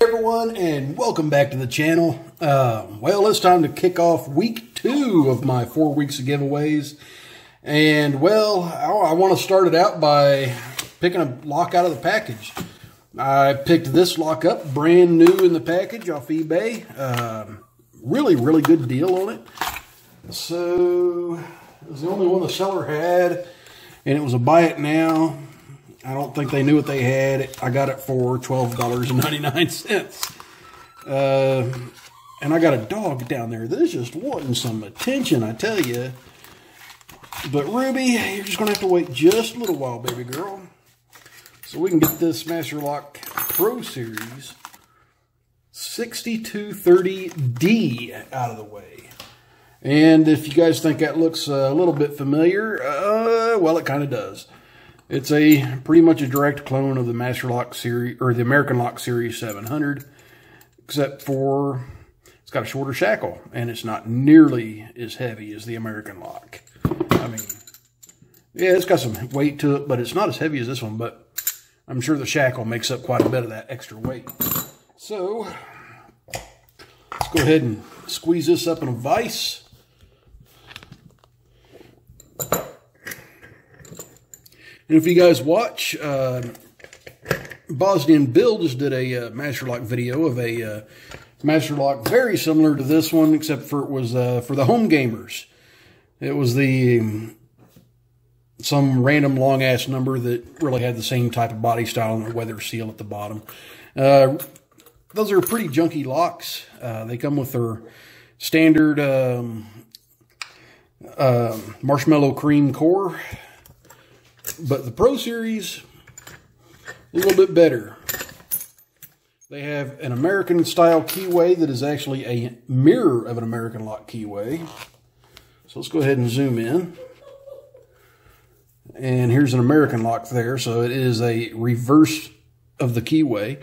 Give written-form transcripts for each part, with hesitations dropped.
Everyone, and welcome back to the channel. Well, it's time to kick off week 2 of my 4 weeks of giveaways. And well, I want to start it out by picking a lock out of the package. I picked this lock up, brand new in the package off eBay. Really good deal on it. So it was the only one the seller had, and it was a buy it now. I don't think they knew what they had. I got it for $12.99. And I got a dog down there that's just wanting some attention, I tell you. But Ruby, you're just going to have to wait just a little while, baby girl, so we can get this Master Lock Pro Series 6230D out of the way. And if you guys think that looks a little bit familiar, well, it kind of does. It's pretty much a direct clone of the Master Lock series, or the American Lock Series 700, except for it's got a shorter shackle, and it's not nearly as heavy as the American Lock. I mean, yeah, it's got some weight to it, but it's not as heavy as this one, but I'm sure the shackle makes up quite a bit of that extra weight. So, let's go ahead and squeeze this up in a vise. And if you guys watch, Bosnian Bill just did a Master Lock video of a Master Lock very similar to this one, except for it was for the home gamers. It was some random long-ass number that really had the same type of body style and a weather seal at the bottom. Those are pretty junky locks. They come with their standard marshmallow cream core. But the Pro Series, a little bit better. They have an American style keyway that is actually a mirror of an American Lock keyway. So let's go ahead and zoom in. And here's an American Lock there, so it is a reverse of the keyway.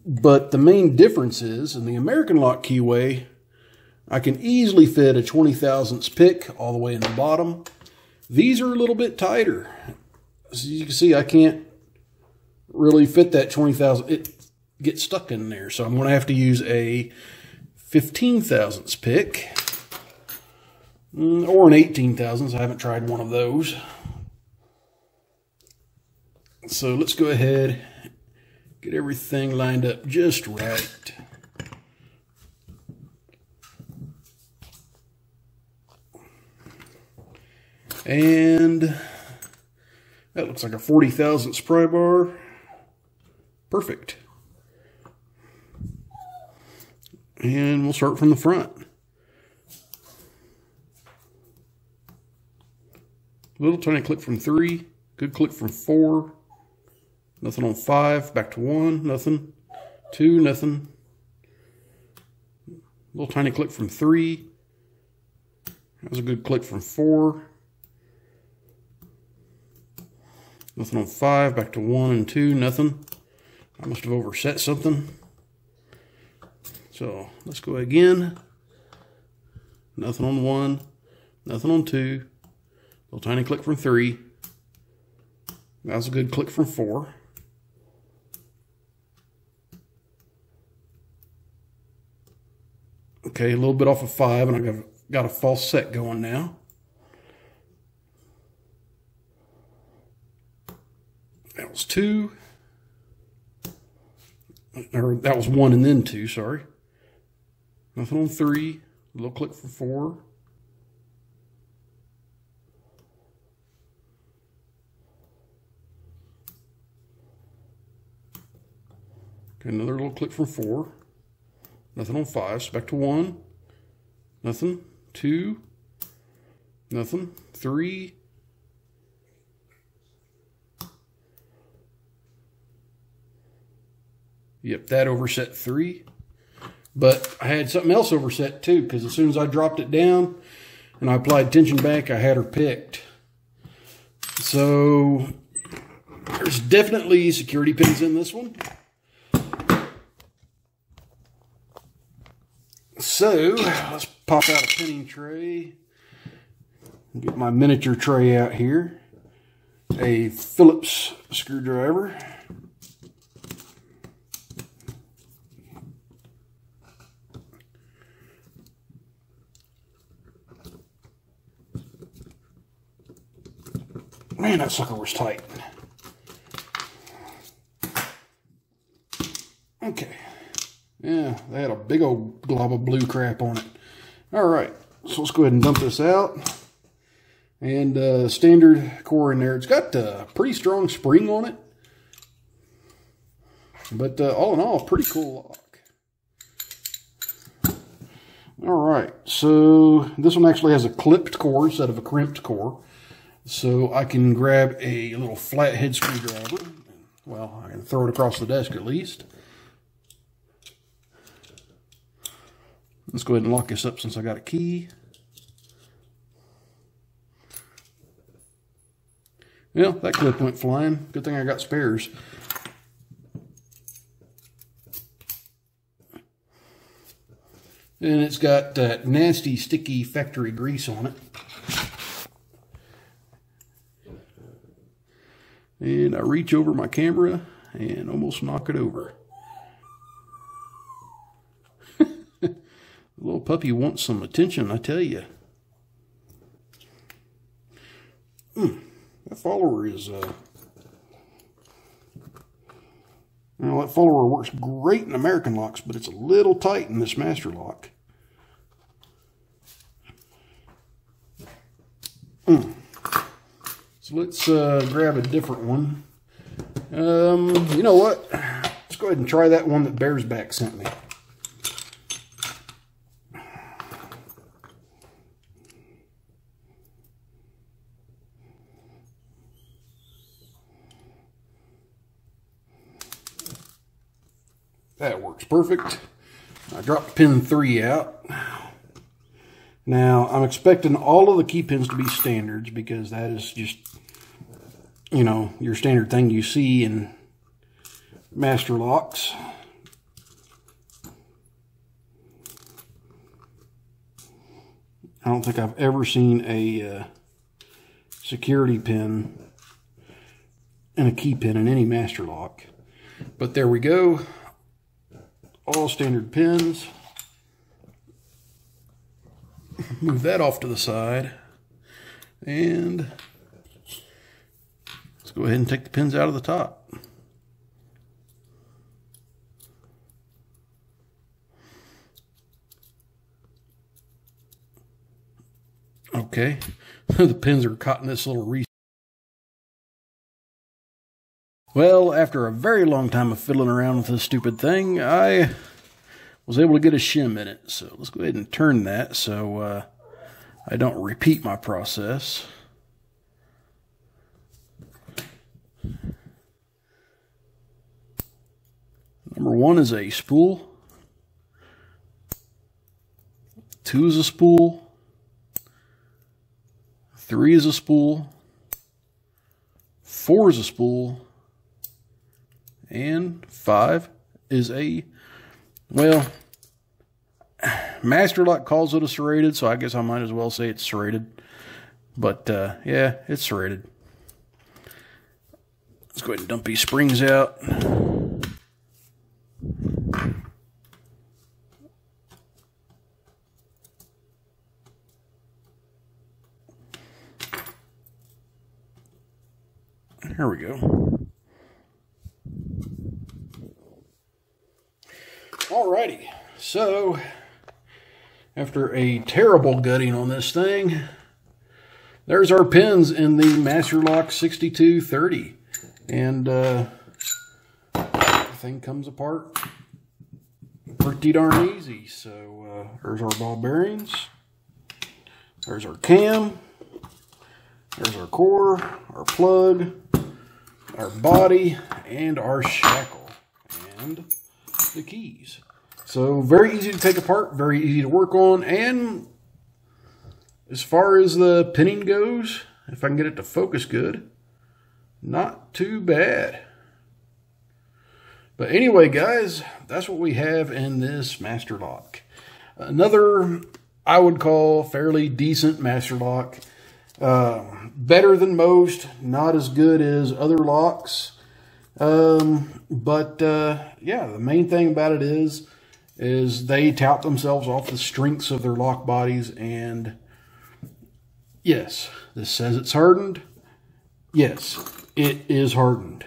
But the main difference is, in the American Lock keyway, I can easily fit a 20 thousandths pick all the way in the bottom. These are a little bit tighter. As you can see, I can't really fit that 20 thousandths. It gets stuck in there, so I'm going to have to use a 15 thousandths pick. Or an 18 thousandths. I haven't tried one of those. So let's go ahead, get everything lined up just right. And that looks like a 40 thousandths pry bar. Perfect. And we'll start from the front. Little tiny click from 3, good click from 4, nothing on 5, back to 1, nothing, 2, nothing. Little tiny click from 3, that was a good click from 4. Nothing on 5, back to 1 and 2, nothing. I must have overset something. So let's go again. Nothing on 1, nothing on 2. Little tiny click from 3. That was a good click from 4. Okay, a little bit off of 5, and I've got a false set going now. That was 2. Or that was 1 and then 2, sorry. Nothing on 3. A little click for 4. Okay, another little click from 4. Nothing on 5, so back to 1. Nothing. 2. Nothing. 3. Yep, that overset 3. But I had something else overset too, because as soon as I dropped it down and I applied tension back, I had her picked. So there's definitely security pins in this one. So let's pop out a pinning tray. Get my miniature tray out here. A Phillips screwdriver. Man, that sucker was tight. Okay. Yeah, they had a big old glob of blue crap on it. All right, so let's go ahead and dump this out. And standard core in there. It's got a pretty strong spring on it. But all in all, pretty cool lock. All right, so this one actually has a clipped core instead of a crimped core. So I can grab a little flathead screwdriver. Well, I can throw it across the desk at least. Let's go ahead and lock this up since I got a key. Yeah, that clip went flying. Good thing I got spares. And it's got that nasty, sticky factory grease on it. And I reach over my camera and almost knock it over. The little puppy wants some attention, I tell you. That follower is, well, that follower works great in American locks, but it's a little tight in this master lock. So let's grab a different one. You know what? Let's go ahead and try that one that Bear's Back sent me. That works perfect. I dropped pin 3 out. Now, I'm expecting all of the key pins to be standards because that is just, you know, your standard thing you see in master locks. I don't think I've ever seen a security pin and a key pin in any master lock. But there we go. All standard pins. Move that off to the side. And let's go ahead and take the pins out of the top. Okay. The pins are caught in this little recess. Well, after a very long time of fiddling around with this stupid thing, I was able to get a shim in it. So let's go ahead and turn that so I don't repeat my process. Number 1 is a spool. 2 is a spool. 3 is a spool. 4 is a spool. And 5 is a, well, Master Lock calls it a serrated, so I guess I might as well say it's serrated. But, yeah, it's serrated. Let's go ahead and dump these springs out. There we go. Alrighty, so after a terrible gutting on this thing, there's our pins in the Master Lock 6230, and everything comes apart pretty darn easy. So there's our ball bearings, there's our cam, there's our core, our plug, our body, and our shackle, and the keys. So very easy to take apart, very easy to work on, and as far as the pinning goes, if I can get it to focus good, not too bad. But anyway, guys, that's what we have in this Master Lock. Another, I would call, fairly decent Master Lock. Better than most, not as good as other locks. But yeah, the main thing about it is they tout themselves off the strengths of their lock bodies, and yes, this says it's hardened. Yes, it is hardened.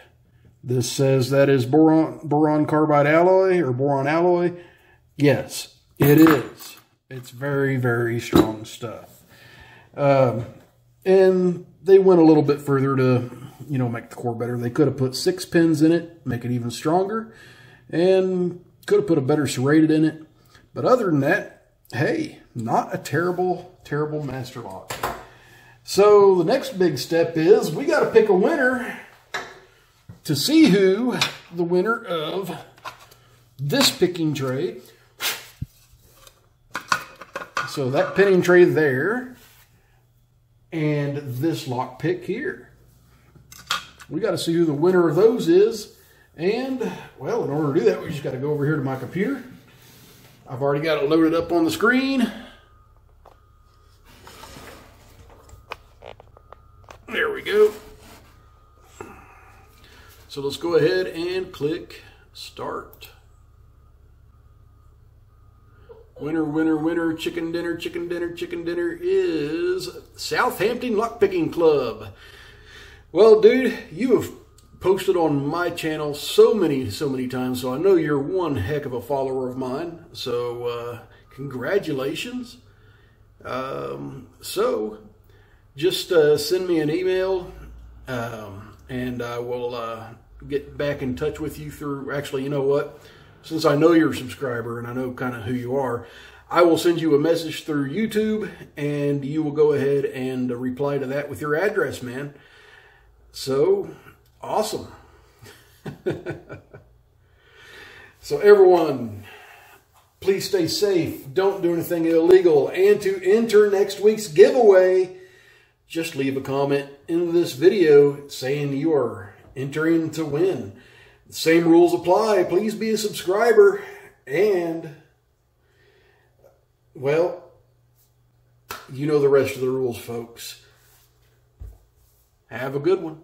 This says that is boron carbide alloy or boron alloy. Yes, it is. It's very, very strong stuff. And they went a little bit further to, you know, make the core better. They could have put 6 pins in it, make it even stronger, and could have put a better serrated in it. But other than that, hey, not a terrible, terrible master lock. So the next big step is we got to pick a winner to see who the winner of this picking tray. So that pinning tray there and this lock pick here. We got to see who the winner of those is. And, well, in order to do that, we just got to go over here to my computer. I've already got it loaded up on the screen. There we go. So let's go ahead and click start. Winner, winner, winner, chicken dinner, chicken dinner, chicken dinner is Southampton Lockpicking Club. Well, dude, you have posted on my channel so many times, so I know you're one heck of a follower of mine. So, congratulations. So, just send me an email, and I will get back in touch with you through, actually, you know what? Since I know you're a subscriber and I know kind of who you are, I will send you a message through YouTube, and you will go ahead and reply to that with your address, man. So, awesome. So everyone, please stay safe. Don't do anything illegal. And to enter next week's giveaway, just leave a comment in this video saying you are entering to win. The same rules apply. Please be a subscriber. And, well, you know the rest of the rules, folks. Have a good one.